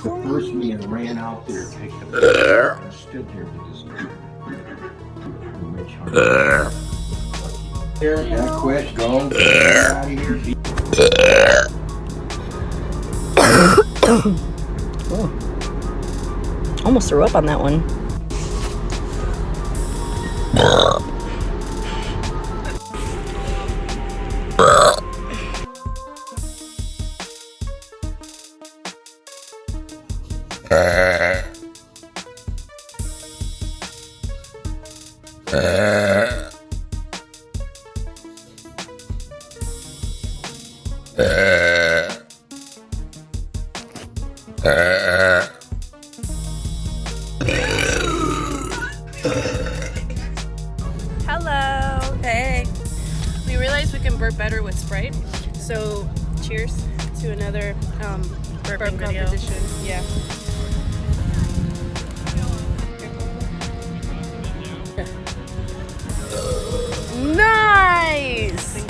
first me and ran out there, picked him up, and stood there with his there, that quit, go, get out of here. Oh. Almost threw up on that one. Hello. Hey. We realized we can burp better with Sprite, so cheers to another burping competition. Yeah. Nice.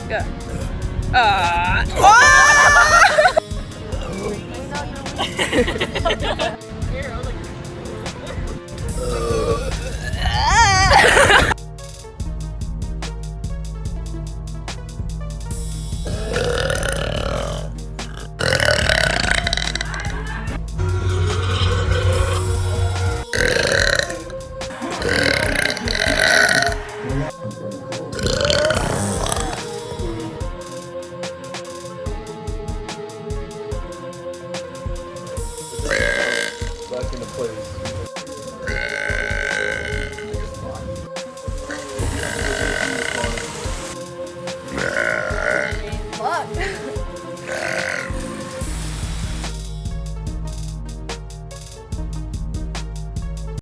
Go. Oh!